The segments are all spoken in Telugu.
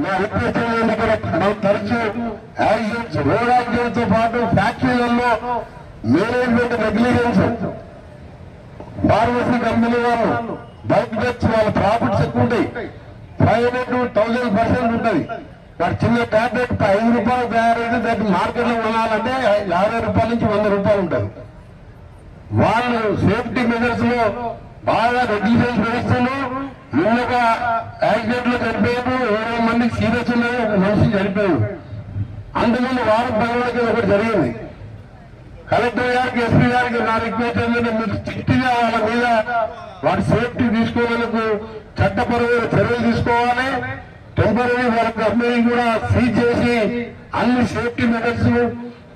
నా రిక్వెస్ట్ ఏంటంటే ఇక్కడ మనం తరచు యాక్సిడెంట్స్ రోడ్ యాక్సిడెంట్స్ తో పాటు ఫ్యాక్టరీలలో మేనేజ్మెంట్ నెగ్లిజెన్స్ ఫార్మసీ కంపెనీ వాళ్ళు బయట తెచ్చి వాళ్ళ ప్రాఫిట్స్ ఎక్కువ ఉంటాయి. 500 to 1000% ఉంటుంది. వాడు చిన్న టాబ్లెట్ 5 రూపాయలు తయారైతే దాన్ని మార్కెట్ లో కొనాలంటే 50 రూపాయల నుంచి 100 రూపాయలు ఉంటుంది. వాళ్ళు సేఫ్టీ మెజర్స్ లో బాగా నెగ్లిజెన్స్ వహిస్తున్నారు. నిన్నొక యాక్సిడెంట్ లో చనిపోయారు, 20 మందికి సీరియస్ ఉన్నది, ఒక మనిషి చనిపోయారు. అందుకని వారం పనులకి ఒకటి జరిగింది. కలెక్టర్ గారికి ఎస్పీ గారికి నా రిక్వెస్ట్ ఏంటంటే మీరు స్ట్రిక్ట్గా వాళ్ళ మీద వారి సేఫ్టీ తీసుకోవడానికి చట్టపరమైన చర్యలు తీసుకోవాలి. టెంపరీ వాళ్ళ కంపెనీ కూడా సీజ్ చేసి అన్ని సేఫ్టీ మెథడ్స్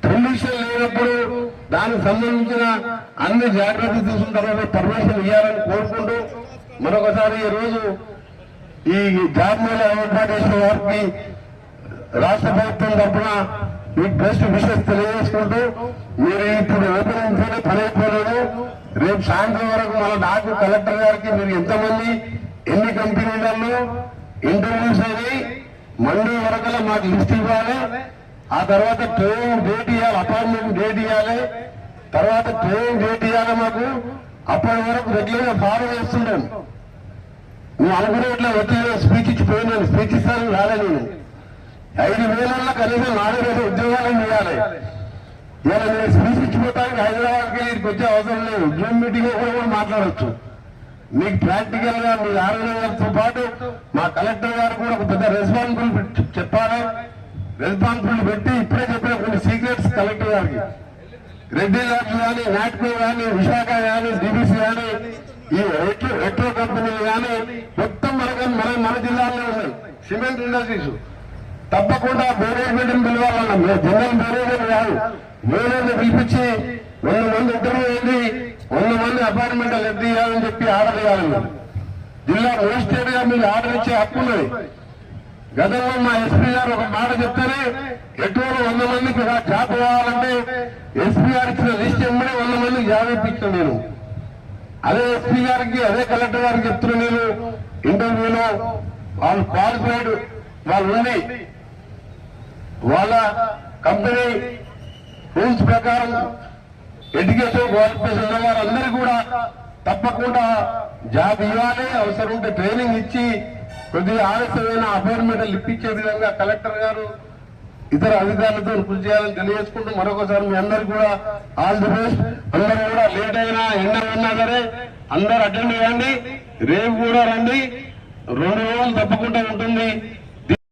పొల్యూషన్ లేనప్పుడు దానికి సంబంధించిన అన్ని జాగ్రత్తలు తీసుకున్న తర్వాత పర్మిషన్ ఇవ్వాలని కోరుకుంటూ మరొకసారి ఈ రోజు ఈ జాబ్ మేళా ఏర్పాటు చేసిన వారికి రాష్ట్ర ప్రభుత్వం తరఫున మీకు బెస్ట్ విషెస్ తెలియజేసుకుంటూ మీరు ఇప్పుడు ఓపెనింగ్ పని అయిపోలేదు. రేపు సాయంత్రం వరకు మన నాకు కలెక్టర్ గారికి మీరు ఎంతమంది ఎన్ని కంపెనీలలో ఇంటర్వ్యూస్ అయినాయి మండే వరకల్లా మాకు లిస్ట్ ఇవ్వాలి. ఆ తర్వాత ట్రైనింగ్ డేట్ ఇవ్వాలి, అపాయింట్మెంట్ డేట్ ఇవ్వాలి, తర్వాత ట్రైనింగ్ డేట్ ఇవ్వాలి మాకు. అప్పటి వరకు రెగ్యులర్ గా ఫాలో చేస్తుంటాను. నువ్వు అనుకునేట్లా వచ్చి స్పీచ్ ఇచ్చిపోయినాను, స్పీచ్ ఇస్తాను రాలే. నేను 5,000 కనీసం 4,000 ఉద్యోగాలను ఇవ్వాలి. ఇలా నేను స్పీచ్ ఇచ్చిపోతానికి హైదరాబాద్కి ఇక్కడికి వచ్చే అవసరం లేదు. జూమ్ మీటింగ్ కూడా మాట్లాడవచ్చు. మీకు ప్రాక్టికల్ గా మీ ఆర్గనైజర్ గారితో పాటు మా కలెక్టర్ గారు కూడా ఒక పెద్ద రెస్పాన్సిబిలిటీ చెప్పాలి. రెస్పాన్సిబిలిటీ పెట్టి ఇప్పుడే చెప్పిన కొన్ని సీక్రెట్స్ కలెక్టర్ గారికి రెడ్డి ల్యాబ్స్ కానీ, నాట్కో కానీ, విశాఖ కానీ, డిబిసి కానీ, ఈ రెట్రో కంపెనీలు కానీ మొత్తం మన జిల్లాలో ఉన్నాయి. సిమెంట్ ఇండస్ట్రీస్ తప్పకుండా మేనేజ్మెంట్ పిలవాలన్నా, జనరల్ మేనేజర్ కాదు, మేనేజర్ పిలిపించి 100 మంది ఇంటర్వ్యూ అయింది, 100 మంది అపాయింట్మెంట్ లెఫ్ట్ ఇవ్వాలని చెప్పి ఆర్డర్ ఇవ్వాలి. జిల్లా మేజిస్ట్రేట్ గా మీకు ఆర్డర్ ఇచ్చే హక్కు ఉన్నది. గతంలో మా ఎస్పీ గారు ఒక మాట చెప్తేనే ఎటువంటి 100 మందికి జాబ్ కావాలంటే ఎస్పీ గారు ఇచ్చిన లిస్ట్ ఎమ్మడే 100 మందికి జాబ్ ఇప్పించాను నేను. అదే ఎస్పీ గారికి అదే కలెక్టర్ గారికి చెప్తున్నా నేను, ఇంటర్వ్యూలో వాళ్ళు క్వాలిఫైడ్ వాళ్ళు ఉండి వాళ్ళ కంపెనీ రూల్స్ ప్రకారం ఎడ్యుకేషన్ క్వాలిఫికేషన్ ఉన్న వారందరూ కూడా తప్పకుండా జాబ్ ఇవ్వాలి. అవసరం ఉంటే ట్రైనింగ్ ఇచ్చి కొద్దిగా ఆలస్యమైన అపాయింట్మెంట్లు ఇప్పించే విధంగా కలెక్టర్ గారు ఇతర అధికారులతో కృషి చేయాలని తెలియజేసుకుంటూ మరొకసారి మీ అందరు కూడా ఆల్ ది బెస్ట్. అందరూ కూడా లేట్ అయినా ఎండ ఉన్నా సరే అందరు అటెండ్ అవ్వండి. రేపు కూడా రండి. 2 రోజులు తప్పకుండా ఉంటుంది.